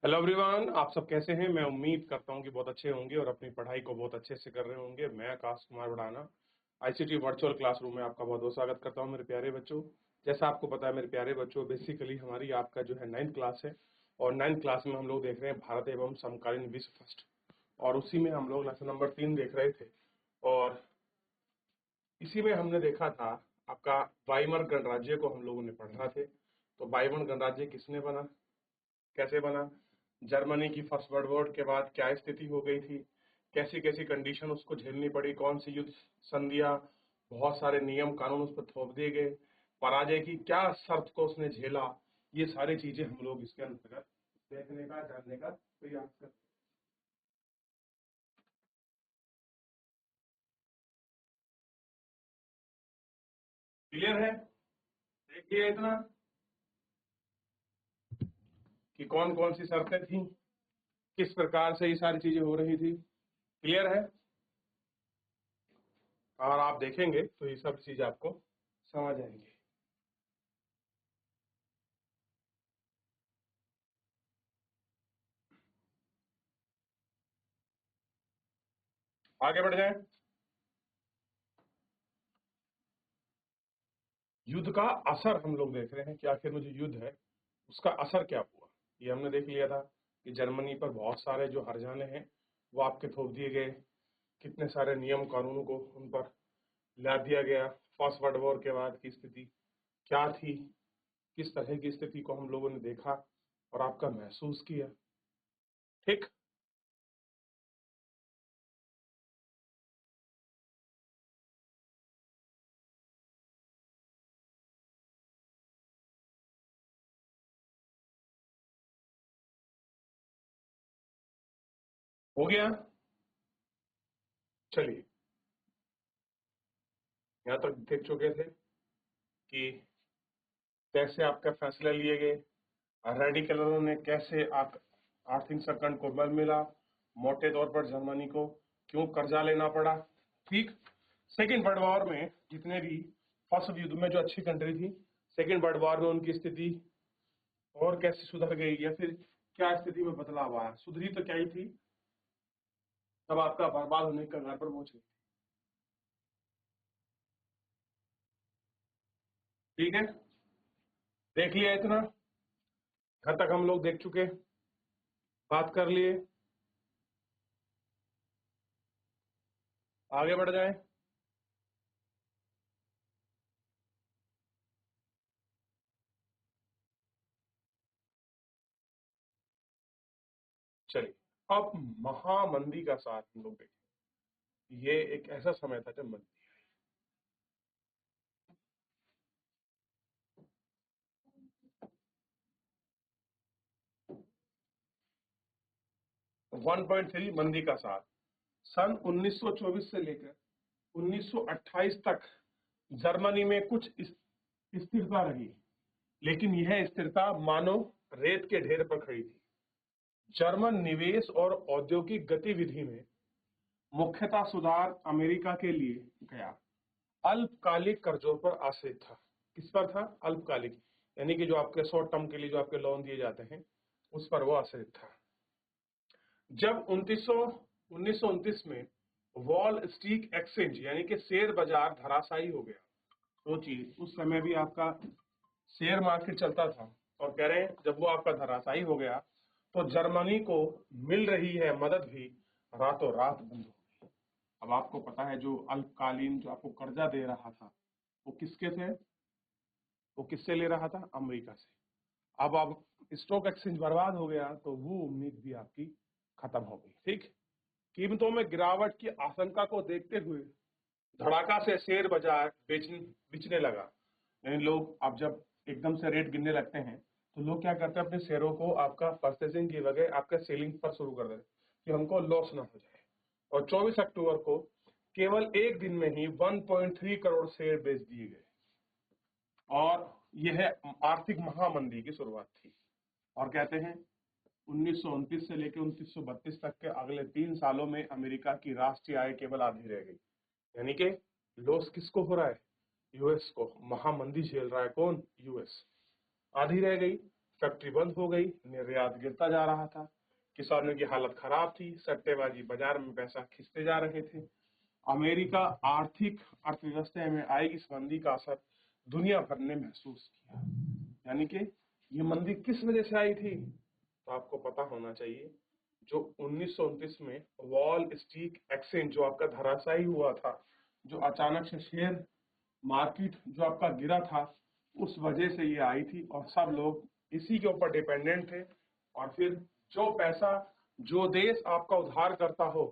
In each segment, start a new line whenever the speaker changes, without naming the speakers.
Hello everyone, आप सब कैसे हैं। मैं उम्मीद करता हूं कि बहुत अच्छे होंगे और अपनी पढ़ाई को बहुत अच्छे से कर रहे होंगे। मैं आकाश कुमार बढ़ाना आईसीटी वर्चुअल क्लासरूम में आपका बहुत बहुत स्वागत करता हूं मेरे प्यारे बच्चों। जैसा आपको पता है मेरे प्यारे बच्चों, बेसिकली हमारी आपका जो है 9th क्लास है और 9th क्लास में हम लोग देख रहे हैं भारत एवं समकालीन विश्व फर्स्ट, और उसी में हम लोग लेसन नंबर 3 देख रहे थे। और इसी में हमने देखा था आपका वाइमर गणराज्य को हम लोगों ने पढ़ा थे। तो वाइमर गणराज्य किसने बना, कैसे बना, जर्मनी की फर्स्ट वर्ल्ड वॉर के बाद क्या स्थिति हो गई थी, कैसी कैसी कंडीशन उसको झेलनी पड़ी, कौन सी युद्ध संधियां, बहुत सारे नियम कानून उस पर थोप दिए गए, पराजय की क्या शर्त को उसने झेला। ये सारी चीजें हम लोग इसके अंतर्गत देखने का जानने का प्रयास करते हैं। क्लियर है? देखिए इतना कि कौन कौन सी शर्तें थी, किस प्रकार से ये सारी चीजें हो रही थी। क्लियर है? और आप देखेंगे तो ये सब चीज आपको समझ आएंगे। आगे बढ़ जाए। युद्ध का असर हम लोग देख रहे हैं कि आखिर में जो युद्ध है उसका असर क्या हुआ। ये हमने देख लिया था कि जर्मनी पर बहुत सारे जो हर्जाने हैं वो आपके थोप दिए गए, कितने सारे नियम कानूनों को उन पर लाद दिया गया। फर्स्ट वर्ल्ड वॉर के बाद की स्थिति क्या थी, किस तरह की स्थिति को हम लोगों ने देखा और आपका महसूस किया। ठीक, हो गया। चलिए, यहाँ तक देख चुके थे कि कैसे आपका फैसला लिए गए, रेडिकलों ने कैसे आर्थिक संकट को बल मिला, मोटे तौर पर जर्मनी को क्यों कर्जा लेना पड़ा। ठीक, सेकेंड वर्ल्ड वॉर में जितने भी फर्स्ट युद्ध में जो अच्छी कंट्री थी, सेकेंड वर्ल्ड वॉर में उनकी स्थिति और कैसे सुधर गई या फिर क्या स्थिति में बदलाव आया। सुधरी तो क्या ही थी, तब आपका बर्बाद होने के कगार पर पहुंच गई। ठीक है, देख लिया इतना, घर तक हम लोग देख चुके, बात कर लिए। आगे बढ़ जाए। चलिए, अब महामंदी का साथ हम लोग देखें। ये एक ऐसा समय था जब मंदी 1.3 मंदी का साथ सन 1924 से लेकर 1928 तक जर्मनी में कुछ स्थिरता रही, लेकिन यह स्थिरता मानो रेत के ढेर पर खड़ी थी। जर्मन निवेश और औद्योगिक गतिविधि में मुख्यतः सुधार अमेरिका के लिए गया। अल्पकालिक कर्जों पर आश्रित था। किस पर था? अल्पकालिक, यानी कि जो आपके शॉर्ट टर्म के लिए जो आपके लोन दिए जाते हैं उस पर वो आश्रित था। जब 1929 में वॉल स्ट्रीट एक्सचेंज यानी कि शेयर बाजार धराशायी हो गया, सोचिए उस समय भी आपका शेयर मार्केट चलता था, और कह रहे हैं जब वो आपका धराशायी हो गया तो जर्मनी को मिल रही है मदद भी रातों रात बंद हो गई। अब आपको पता है जो अल्पकालीन जो आपको कर्जा दे रहा था वो किसके थे, वो किससे ले रहा था? अमेरिका से। अब स्टॉक एक्सचेंज बर्बाद हो गया तो वो उम्मीद भी आपकी खत्म हो गई। ठीक, कीमतों में गिरावट की आशंका को देखते हुए धड़ाका से शेयर बाजार बेचने लगा। यानी लोग अब जब एकदम से रेट गिरने लगते हैं तो लोग क्या करते हैं, अपने शेयरों को आपका परचेसिंग की बजाय आपका सेलिंग पर शुरू कर देते कि हमको लॉस ना हो जाए। और 24 अक्टूबर को केवल एक दिन में ही 1.3 करोड़ शेयर बेच दिए गए, और यह आर्थिक महामंदी की शुरुआत थी। और कहते हैं 1929 से लेकर 1932 तक के अगले 3 सालों में अमेरिका की राष्ट्रीय आय केवल आधी रह गई। यानी कि लॉस किसको हो रहा है? यूएस को। महामंदी झेल रहा है कौन? यूएस। आधी रह गई। फैक्ट्री बंद हो गई, निर्यात गिरता जा रहा था, किसानों की हालत खराब थी, सट्टेबाजी बाजार में पैसा खींचते जा रहे थे। अमेरिका आर्थिक अर्थव्यवस्था में आई इस मंदी का असर दुनिया भर ने महसूस किया। यानी कि ये मंदी किस वजह से आई थी, तो आपको पता होना चाहिए। जो 1929 में वॉल स्ट्रीट एक्सचेंज जो आपका धराशायी हुआ था, जो अचानक से शेयर मार्केट जो आपका गिरा था, उस वजह से ये आई थी और सब लोग इसी के ऊपर डिपेंडेंट थे। और फिर जो पैसा, जो देश आपका उधार करता हो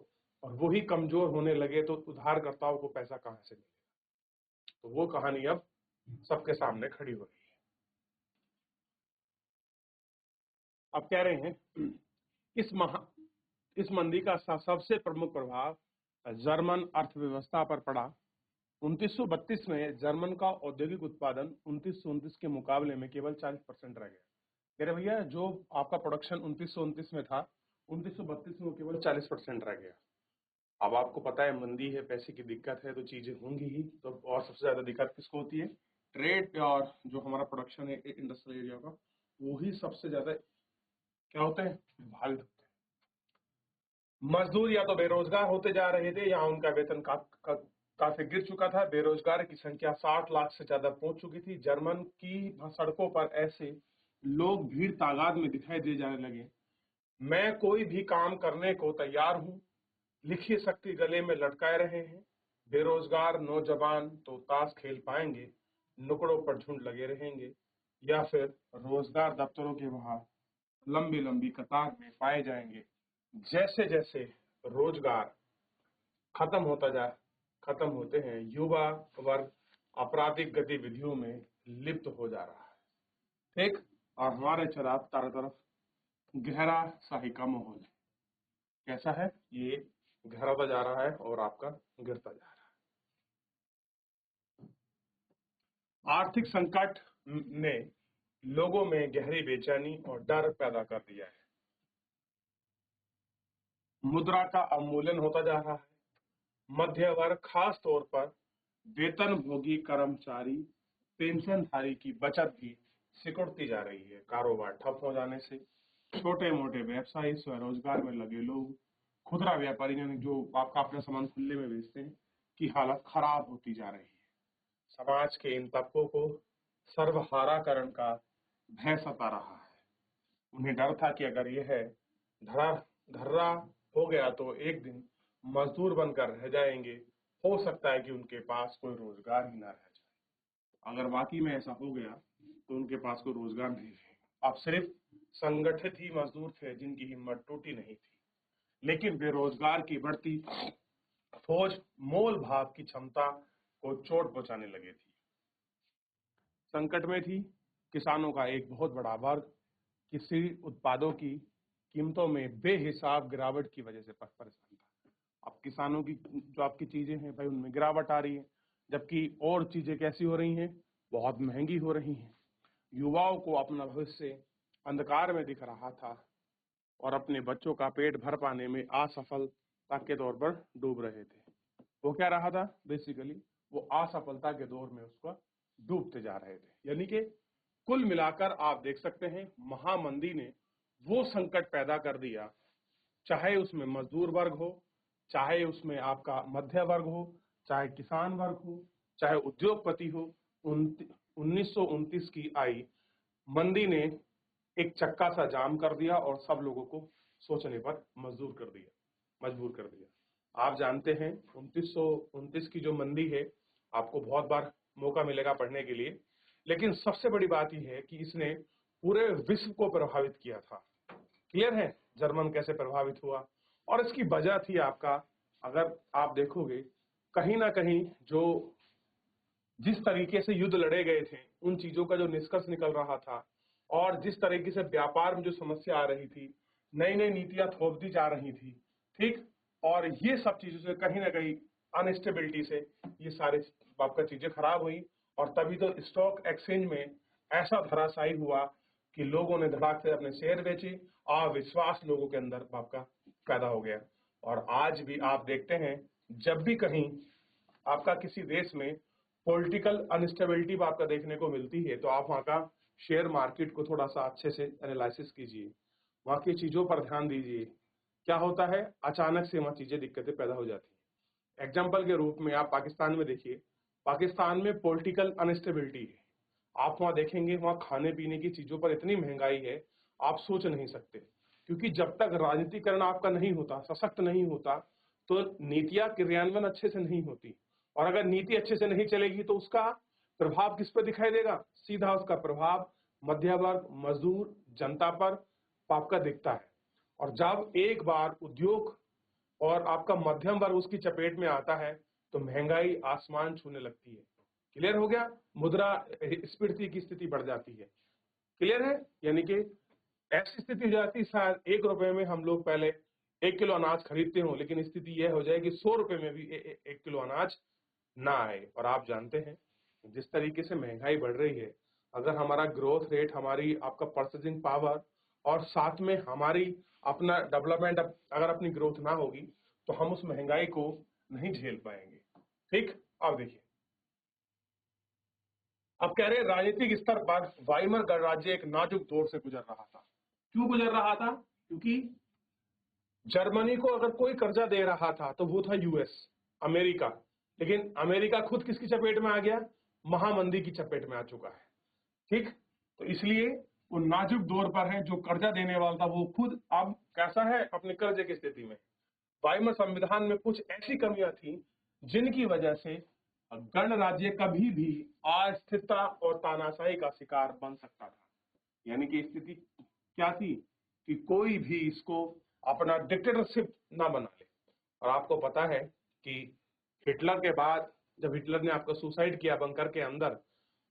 और वही कमजोर होने लगे तो उधारकर्ताओं को पैसा कहां से मिलेगा। तो वो कहानी अब सबके सामने खड़ी हो रही है। अब कह रहे हैं इस मंदी का सबसे प्रमुख प्रभाव जर्मन अर्थव्यवस्था पर पड़ा। 1932 में जर्मन का औद्योगिक उत्पादन 1929 के मुकाबले में केवल 40% रह गया। कह रहे भैया जो आपका प्रोडक्शन 1929 में था, 1932 में केवल 40% रह गया। अब आपको पता है मंदी है, पैसे की दिक्कत है, तो चीजें होंगी ही। तो और सबसे ज्यादा दिक्कत किसको होती है? ट्रेड पे, और जो हमारा प्रोडक्शन है इंडस्ट्रियल एरिया का, वही सबसे ज्यादा क्या होते हैं? प्रभावित होते हैं। मजदूर या तो बेरोजगार होते जा रहे थे या उनका वेतन काफी गिर चुका था। बेरोजगार की संख्या 60 लाख से ज्यादा पहुंच चुकी थी। जर्मन की सड़कों पर ऐसे लोग भीड़ तादाद में दिखाई दे जाने लगे। मैं कोई भी काम करने को तैयार हूं, लिखी शक्ति गले में लटकाए रहे हैं। बेरोजगार नौजवान तो ताश खेल पाएंगे, नुकड़ों पर झुंड लगे रहेंगे, या फिर रोजगार दफ्तरों के बाहर लंबी लंबी कतार में पाए जाएंगे। जैसे जैसे रोजगार खत्म होते हैं, युवा वर्ग आपराधिक गतिविधियों में लिप्त हो जा रहा है। ठीक, और हमारे चारों तरफ गहरा शाही का माहौल है। कैसा है? ये गहराता जा रहा है और आपका गिरता जा रहा है। आर्थिक संकट ने लोगों में गहरी बेचैनी और डर पैदा कर दिया है। मुद्रा का अवमूल्यन होता जा रहा है। मध्य वर्ग, खास तौर पर वेतनभोगी कर्मचारी, पेंशनधारी की बचत भी सिकुड़ती जा रही है। कारोबार ठप हो जाने से छोटे मोटे व्यवसायी, स्वरोजगार में लगे लोग, खुदरा व्यापारी यानी जो आपका अपना सामान खुले में बेचते हैं, की हालत खराब होती जा रही है। समाज के इन तबकों को सर्वहाराकरण का भय सता रहा है। उन्हें डर था कि अगर यह धर्रा हो गया तो एक दिन मजदूर बनकर रह जाएंगे। हो सकता है कि उनके पास कोई रोजगार ही ना रह जाए। अगर वाकई में ऐसा हो गया तो उनके पास कोई रोजगार नहीं रहेगा। अब सिर्फ संगठित ही मजदूर थे जिनकी हिम्मत टूटी नहीं थी, लेकिन बेरोजगार की बढ़ती फौज मोल भाव की क्षमता को चोट पहुंचाने लगी थी। संकट में थी किसानों का एक बहुत बड़ा वर्ग। कृषि उत्पादों की कीमतों में बेहिसाब गिरावट की वजह से परेशान था। अब किसानों की जो आपकी चीजें हैं भाई, उनमें गिरावट आ रही है, जबकि और चीजें कैसी हो रही हैं? बहुत महंगी हो रही हैं। युवाओं को अपना भविष्य अंधकार में दिख रहा था और अपने बच्चों का पेट भर पाने में असफलता के दौर पर डूब रहे थे। वो क्या रहा था? बेसिकली वो असफलता के दौर में उसका डूबते जा रहे थे। यानी कि कुल मिलाकर आप देख सकते हैं महामंदी ने वो संकट पैदा कर दिया, चाहे उसमें मजदूर वर्ग हो, चाहे उसमें आपका मध्य वर्ग हो, चाहे किसान वर्ग हो, चाहे उद्योगपति हो। 1929 की आई मंदी ने एक चक्का सा जाम कर दिया और सब लोगों को सोचने पर मजबूर कर दिया। आप जानते हैं 1929 की जो मंदी है, आपको बहुत बार मौका मिलेगा पढ़ने के लिए, लेकिन सबसे बड़ी बात यह है कि इसने पूरे विश्व को प्रभावित किया था। क्लियर है जर्मन कैसे प्रभावित हुआ? और इसकी वजह थी आपका, अगर आप देखोगे कहीं ना कहीं जो जिस तरीके से युद्ध लड़े गए थे, उन चीजों का जो निष्कर्ष निकल रहा था, और जिस तरीके से व्यापार में जो समस्या आ रही थी, नई नई नीतियां थोपती जा रही थी, ठीक, और ये सब चीजों से कहीं ना कहीं अनस्टेबिलिटी से ये सारे आपका चीजें खराब हुई। और तभी तो स्टॉक एक्सचेंज में ऐसा धराशायी हुआ कि लोगों ने धड़ाक से अपने शेयर बेचे, अविश्वास लोगों के अंदर आपका पैदा हो गया। और आज भी आप देखते हैं जब भी कहीं आपका किसी देश में पॉलिटिकल अनस्टेबिलिटी आपका देखने को मिलती है, तो आप वहां का शेयर मार्केट को थोड़ा सा अच्छे से एनालिसिस कीजिए, वहाँ की चीजों पर ध्यान दीजिए। क्या होता है, अचानक से वहाँ चीजें दिक्कतें पैदा हो जाती है। एग्जाम्पल के रूप में आप पाकिस्तान में देखिए, पाकिस्तान में पॉलिटिकल अनस्टेबिलिटी है। आप वहाँ देखेंगे, वहाँ खाने पीने की चीजों पर इतनी महंगाई है, आप सोच नहीं सकते। क्योंकि जब तक राजनीतिकरण आपका नहीं होता, सशक्त नहीं होता, तो नीतियां क्रियान्वयन अच्छे से नहीं होती। और अगर नीति अच्छे से नहीं चलेगी तो उसका प्रभाव किस पर दिखाई देगा? सीधा उसका प्रभाव मध्य वर्ग, मजदूर, जनता पर आपका दिखता है। और जब एक बार उद्योग और आपका मध्यम वर्ग उसकी चपेट में आता है तो महंगाई आसमान छूने लगती है। क्लियर हो गया? मुद्रा स्फीति की स्थिति बढ़ जाती है। क्लियर है? यानी कि ऐसी स्थिति हो जाती है, शायद 1 रुपए में हम लोग पहले 1 किलो अनाज खरीदते हो, लेकिन स्थिति यह हो जाएगी 100 रुपए में भी 1 किलो अनाज ना आए। और आप जानते हैं जिस तरीके से महंगाई बढ़ रही है, अगर हमारा ग्रोथ रेट, हमारी आपका परचेजिंग पावर और साथ में हमारी अपना डेवलपमेंट अगर अपनी ग्रोथ ना होगी तो हम उस महंगाई को नहीं झेल पाएंगे। ठीक, अब देखिए, अब कह रहे राजनीतिक स्तर पर वाइमर गणराज्य एक नाजुक दौर से गुजर रहा था। क्यों गुजर रहा था? क्योंकि जर्मनी को अगर कोई कर्जा दे रहा था तो वो था यूएस, अमेरिका। लेकिन अमेरिका खुद किसकी चपेट में आ गया? महामंदी की चपेट में आ चुका है। ठीक, तो इसलिए वो नाजुक दौर पर है। जो कर्जा देने वाला था वो खुद अब कैसा है? अपने कर्जे की स्थिति में। वाइमर संविधान में कुछ ऐसी कमियां थी जिनकी वजह से गणराज्य कभी भी अस्थिरता और तानाशाही का शिकार बन सकता था। यानी कि स्थिति क्या थी कि कोई भी इसको अपना डिक्टेटरशिप ना बना ले। और आपको पता है कि हिटलर के बाद जब हिटलर ने आपका सुसाइड किया बंकर के अंदर,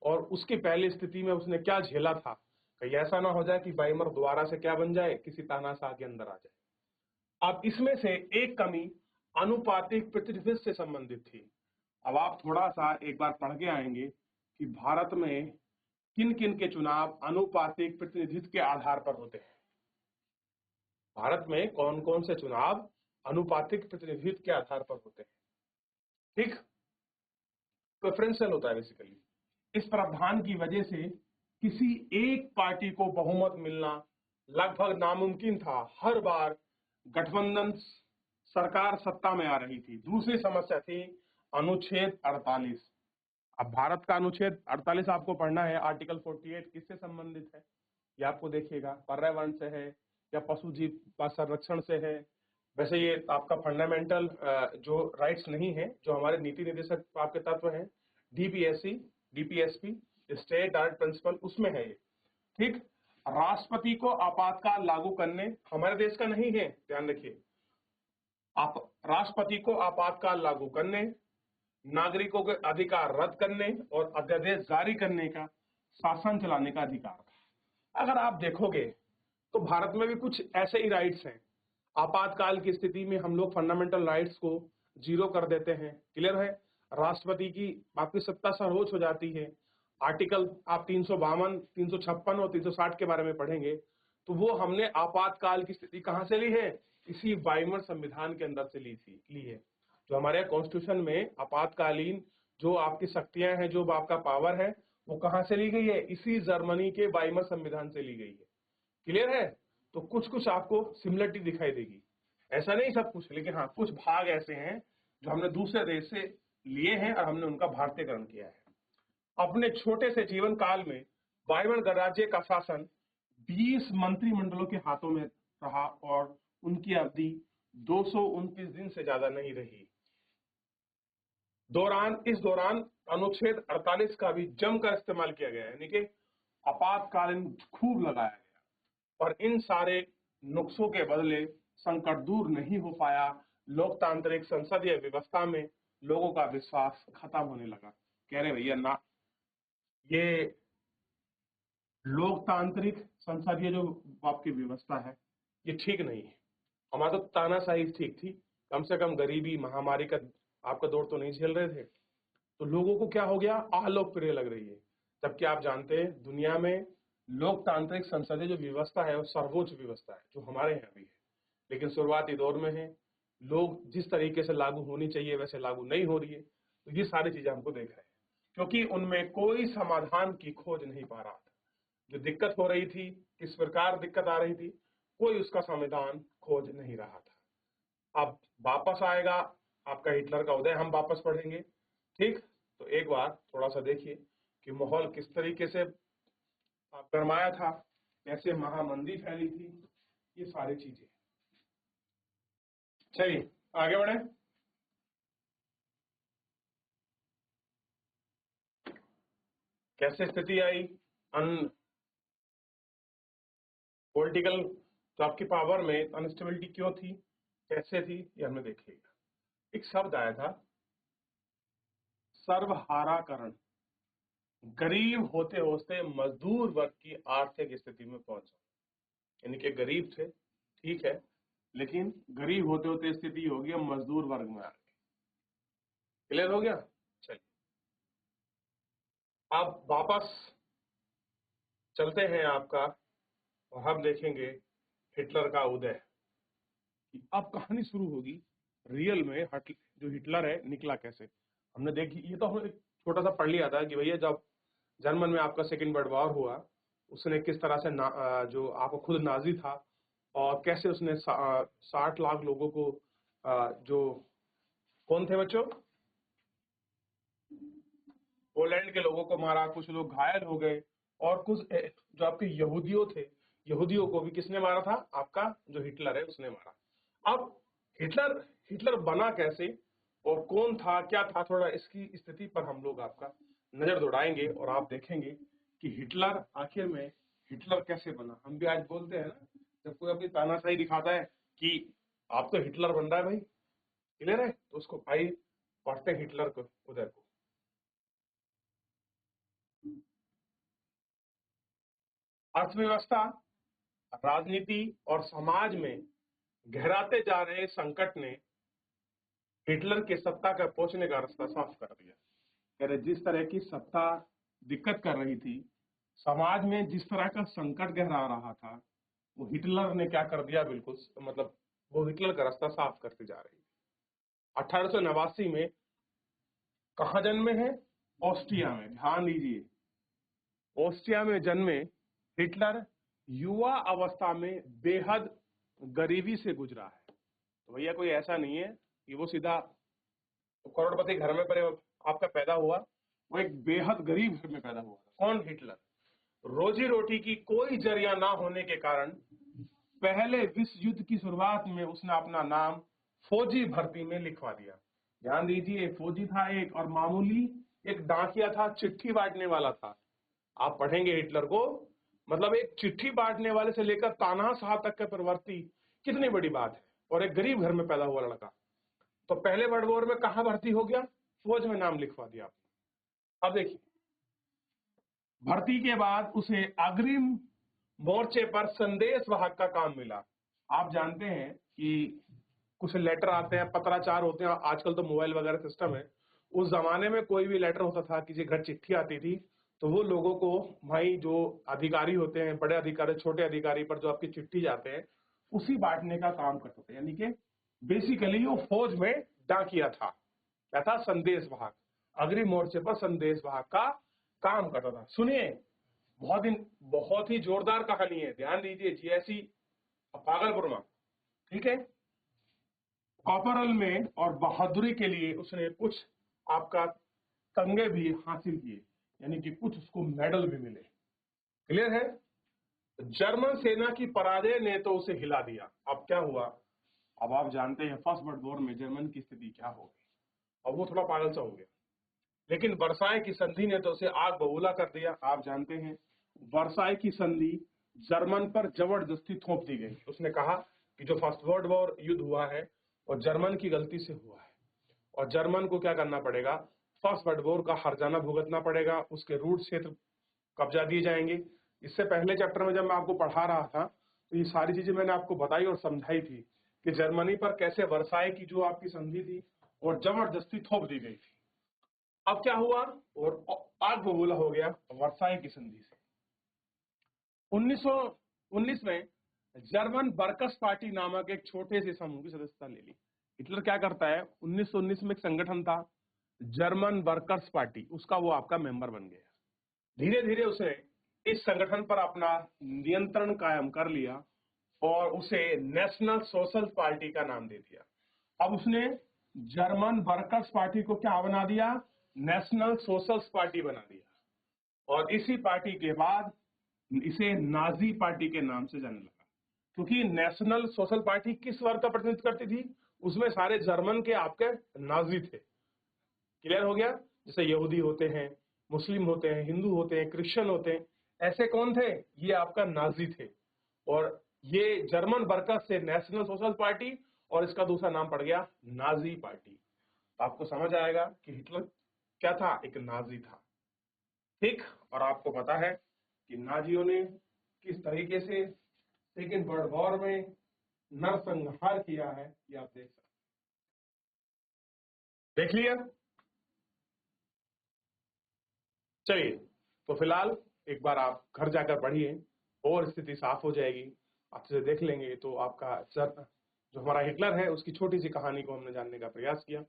और उसकी पहली स्थिति में उसने क्या झेला था, कहीं ऐसा ना हो जाए कि वाइमर दोबारा से क्या बन जाए, किसी तानाशाह के अंदर आ जाए। अब इसमें से एक कमी अनुपातिक प्रतिनिधित्व से संबंधित थी। अब आप थोड़ा सा एक बार पढ़ के आएंगे कि भारत में किन किन के चुनाव अनुपातिक प्रतिनिधित्व के आधार पर होते हैं। भारत में कौन कौन से चुनाव अनुपातिक प्रतिनिधित्व के आधार पर होते हैं। ठीक, प्रेफरेंशियल होता है बेसिकली। इस प्रावधान की वजह से किसी एक पार्टी को बहुमत मिलना लगभग नामुमकिन था। हर बार गठबंधन सरकार सत्ता में आ रही थी। दूसरी समस्या थी अनुच्छेद 48। अब भारत का अनुच्छेद 48 आपको पढ़ना है। आर्टिकल 48 किससे संबंधित है ये आपको देखिएगा, पर्यावरण से है या पशु जीव का संरक्षण से है। वैसे ये आपका फंडामेंटल जो राइट्स नहीं है, जो हमारे नीति निर्देशक आपके तत्व हैं, DPSC, DPSP, state direct principle, उसमें है ये। ठीक, राष्ट्रपति को आपातकाल लागू करने, हमारे देश का नहीं है, ध्यान रखिए। आप राष्ट्रपति को आपातकाल लागू करने, नागरिकों के अधिकार रद्द करने और अध्यादेश जारी करने का, शासन चलाने का अधिकार था। अगर आप देखोगे तो भारत में भी कुछ ऐसे ही राइट्स हैं। आपातकाल की स्थिति में हम लोग फंडामेंटल राइट्स को जीरो कर देते हैं। क्लियर है? राष्ट्रपति की आपकी सत्ता सर्वोच्च हो जाती है। आर्टिकल आप 352, 356 और 360 के बारे में पढ़ेंगे तो वो हमने आपातकाल की स्थिति कहां से ली है? इसी वाइमर संविधान के अंदर से ली है। जो हमारे कॉन्स्टिट्यूशन में आपातकालीन जो आपकी शक्तियां हैं, जो आपका पावर है, वो कहां से ली गई है? इसी जर्मनी के वाइमर संविधान से ली गई है। क्लियर है? तो कुछ कुछ आपको सिमिलरिटी दिखाई देगी, ऐसा नहीं सब कुछ, लेकिन हाँ कुछ भाग ऐसे हैं जो हमने दूसरे देश से लिए हैं और हमने उनका भारतीयकरण किया है। अपने छोटे से जीवन काल में वाइमर गणराज्य का शासन 20 मंत्रिमंडलों के हाथों में रहा और उनकी अवधि 229 दिन से ज्यादा नहीं रही। इस दौरान अनुच्छेद 48 का भी जमकर इस्तेमाल किया गया, यानी कि आपातकालीन खूब लगाया गया। और इन सारे नुक्सों के बदले संकट दूर नहीं हो पाया। लोकतांत्रिक संसदीय व्यवस्था में लोगों का विश्वास खत्म होने लगा। कह रहे भैया ना, ये लोकतांत्रिक संसदीय जो आपकी व्यवस्था है ये ठीक नहीं है। हमारा तो तानाशाही ठीक थी, कम से कम गरीबी, महामारी का आपका दौर तो नहीं झेल रहे थे। तो लोगों को क्या हो गया? अलोकप्रिय लग रही है। जबकि आप जानते हैं दुनिया में लोकतांत्रिक संसदीय जो व्यवस्था है वो सर्वोच्च व्यवस्था है, जो हमारे यहाँ भी है। लेकिन शुरुआती दौर में है, लोग जिस तरीके से लागू होनी चाहिए वैसे लागू नहीं हो रही है। तो ये सारी चीजें हमको देख रहे हैं, क्योंकि उनमें कोई समाधान की खोज नहीं पा रहा था। जो दिक्कत हो रही थी, किस प्रकार दिक्कत आ रही थी, कोई उसका समाधान खोज नहीं रहा था। अब वापस आएगा आपका हिटलर का उदय, हम वापस पढ़ेंगे, ठीक। तो एक बार थोड़ा सा देखिए कि माहौल किस तरीके से गरमाया था, कैसे महामंदी फैली थी, ये सारी चीजें। चलिए आगे बढ़े। कैसे स्थिति आई, अन पॉलिटिकल जो आपकी पावर में अनस्टेबिलिटी क्यों थी, कैसे थी, ये हमने देखिएगा। एक शब्द आया था सर्वहाराकरण, गरीब होते होते मजदूर वर्ग की आर्थिक स्थिति में पहुंचा, यानी कि गरीब थे, ठीक है, लेकिन गरीब होते होते स्थिति हो गई मजदूर वर्ग में आ गए। क्लियर हो गया। चलिए अब वापस चलते हैं आपका, और हम देखेंगे हिटलर का उदय। अब कहानी शुरू होगी रियल में जो हिटलर है निकला कैसे। हमने देखी, ये तो हमने छोटा सा पढ़ लिया था कि भैया जब जर्मन में आपका सेकेंड वर्ल्ड वॉर हुआ, उसने किस तरह से जो आपको खुद नाजी था, और कैसे उसने 60 लाख लोगों को जो कौन थे बच्चों, पोलैंड के लोगों को मारा, कुछ लोग घायल हो गए, और कुछ जो आपके यहूदियों थे, यहूदियों को भी किसने मारा था, आपका जो हिटलर है उसने मारा। अब हिटलर हिटलर बना कैसे और कौन था क्या था, थोड़ा इसकी स्थिति पर हम लोग आपका नजर दौड़ाएंगे, और आप देखेंगे कि हिटलर आखिर में हिटलर कैसे बना। हम भी आज बोलते हैं ना, जब कोई अपनी तानाशाही दिखाता है कि आप तो हिटलर बन रहा है भाई, क्लियर है, तो उसको भाई पढ़ते हिटलर को, उधर को। अर्थव्यवस्था, राजनीति और समाज में गहराते जा रहे संकट ने हिटलर के सत्ता का पहुंचने का रास्ता साफ कर दिया। यानी जिस तरह की सत्ता दिक्कत कर रही थी, समाज में जिस तरह का संकट गहरा रहा था, वो हिटलर ने क्या कर दिया, बिल्कुल मतलब वो हिटलर का रास्ता साफ करते जा रही है। 1889 में कहा जन्मे हैं, ऑस्ट्रिया में। ध्यान दीजिए, ऑस्ट्रिया में जन्मे हिटलर युवा अवस्था में बेहद गरीबी से गुजरा है। तो भैया कोई ऐसा नहीं है कि वो सीधा करोड़पति घर में आपका पैदा हुआ, वो एक बेहद गरीब घर में पैदा हुआ। कौन, हिटलर। रोजी रोटी की कोई जरिया ना होने के कारण पहले विश्व युद्ध की शुरुआत में उसने अपना नाम फौजी भर्ती में लिखवा दिया। ध्यान दीजिए, फौजी था एक, और मामूली एक डाकिया था, चिट्ठी बांटने वाला था। आप पढ़ेंगे हिटलर को, मतलब एक चिट्ठी बांटने वाले से लेकर तानाशाह तक के प्रवृत्ति, कितनी बड़ी बात है, और एक गरीब घर में पैदा हुआ लड़का। तो पहले वर्ल्ड वॉर में कहा भर्ती हो गया, फौज में नाम लिखवा दिया। अब देखिए, भर्ती के बाद उसे अग्रिम मोर्चे पर संदेश वाहक का काम मिला। आप जानते हैं कि कुछ लेटर आते हैं, पत्राचार होते हैं, आजकल तो मोबाइल वगैरह सिस्टम है। उस जमाने में कोई भी लेटर होता था, किसी घर चिट्ठी आती थी, तो वो लोगों को, भाई जो अधिकारी होते हैं, बड़े अधिकारी छोटे अधिकारी पर जो आपकी चिट्ठी जाते हैं, उसी बांटने का काम करते थे। यानी कि बेसिकली वो फौज में डाकिया था, क्या था, संदेश वाहक, अग्रिम मोर्चे पर संदेश वाहक का काम करता था। सुनिए, बहुत ही जोरदार कहानी है, ध्यान दीजिए, जीएससी पागलपुर में, ठीक है। कॉपरल में और बहादुरी के लिए उसने कुछ आपका तंगे भी हासिल किए, यानी कि कुछ उसको मेडल भी मिले। क्लियर है। जर्मन सेना की पराजय ने तो उसे हिला दिया। अब क्या हुआ, अब आप जानते हैं फर्स्ट वर्ल्ड वॉर में जर्मन की स्थिति क्या हो गई, अब वो थोड़ा पागल सा हो गया। लेकिन वर्साई की संधि ने तो उसे आग बबूला कर दिया। आप जानते हैं वर्साई की संधि जर्मन पर जबरदस्ती थोप दी गई। उसने कहा कि जो फर्स्ट वर्ल्ड वॉर युद्ध हुआ है और जर्मन की गलती से हुआ है, और जर्मन को क्या करना पड़ेगा, फर्स्ट वर्ल्ड वॉर का हर्जाना भुगतना पड़ेगा, उसके रूट क्षेत्र कब्जा दिए जाएंगे। इससे पहले चैप्टर में जब मैं आपको पढ़ा रहा था, तो ये सारी चीजें मैंने आपको बताई और समझाई थी कि जर्मनी पर कैसे वर्साई की जो आपकी संधि थी और जबरदस्ती थोप दी गई थी। अब क्या हुआ, और आग बबूला हो गया वर्साई की संधि से। 1919 में जर्मन वर्कर्स पार्टी नामक एक छोटे से समूह की सदस्यता ले ली। हिटलर क्या करता है, 1919 में एक संगठन था जर्मन वर्कर्स पार्टी, उसका वो आपका मेंबर बन गया। धीरे धीरे उसने इस संगठन पर अपना नियंत्रण कायम कर लिया और उसे नेशनल सोशलिस्ट पार्टी का नाम दे दिया। अब उसने जर्मन वर्कर्स पार्टी को क्या बना दिया? नेशनल सोशलिस्ट पार्टी बना दिया। और इसी पार्टी के बाद इसे नाजी पार्टी के नाम से जानने लगा, क्योंकि नेशनल सोशल पार्टी किस वर्ग का प्रतिनिधित्व करती थी? उसमें सारे जर्मन के आपके नाजी थे। क्लियर हो गया? जैसे यहूदी होते हैं, मुस्लिम होते हैं, हिंदू होते हैं, क्रिश्चियन होते हैं, ऐसे कौन थे? ये आपका नाजी थे। और ये जर्मन वर्कर्स से नेशनल सोशल पार्टी, और इसका दूसरा नाम पड़ गया नाजी पार्टी। तो आपको समझ आएगा कि हिटलर क्या था? एक नाजी था। ठीक, और आपको पता है कि नाजियों ने किस तरीके से सेकेंड वर्ल्ड वॉर में नरसंहार किया है, ये आप देख सकते, देख लिया। चलिए, तो फिलहाल एक बार आप घर जाकर पढ़िए और स्थिति साफ हो जाएगी। अच्छे से देख लेंगे तो आपका जो हमारा हिटलर है उसकी छोटी सी कहानी को हमने जानने का प्रयास किया।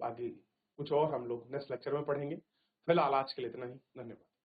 बाकी कुछ और हम लोग नेक्स्ट लेक्चर में पढ़ेंगे। फिलहाल आज के लिए इतना ही। धन्यवाद।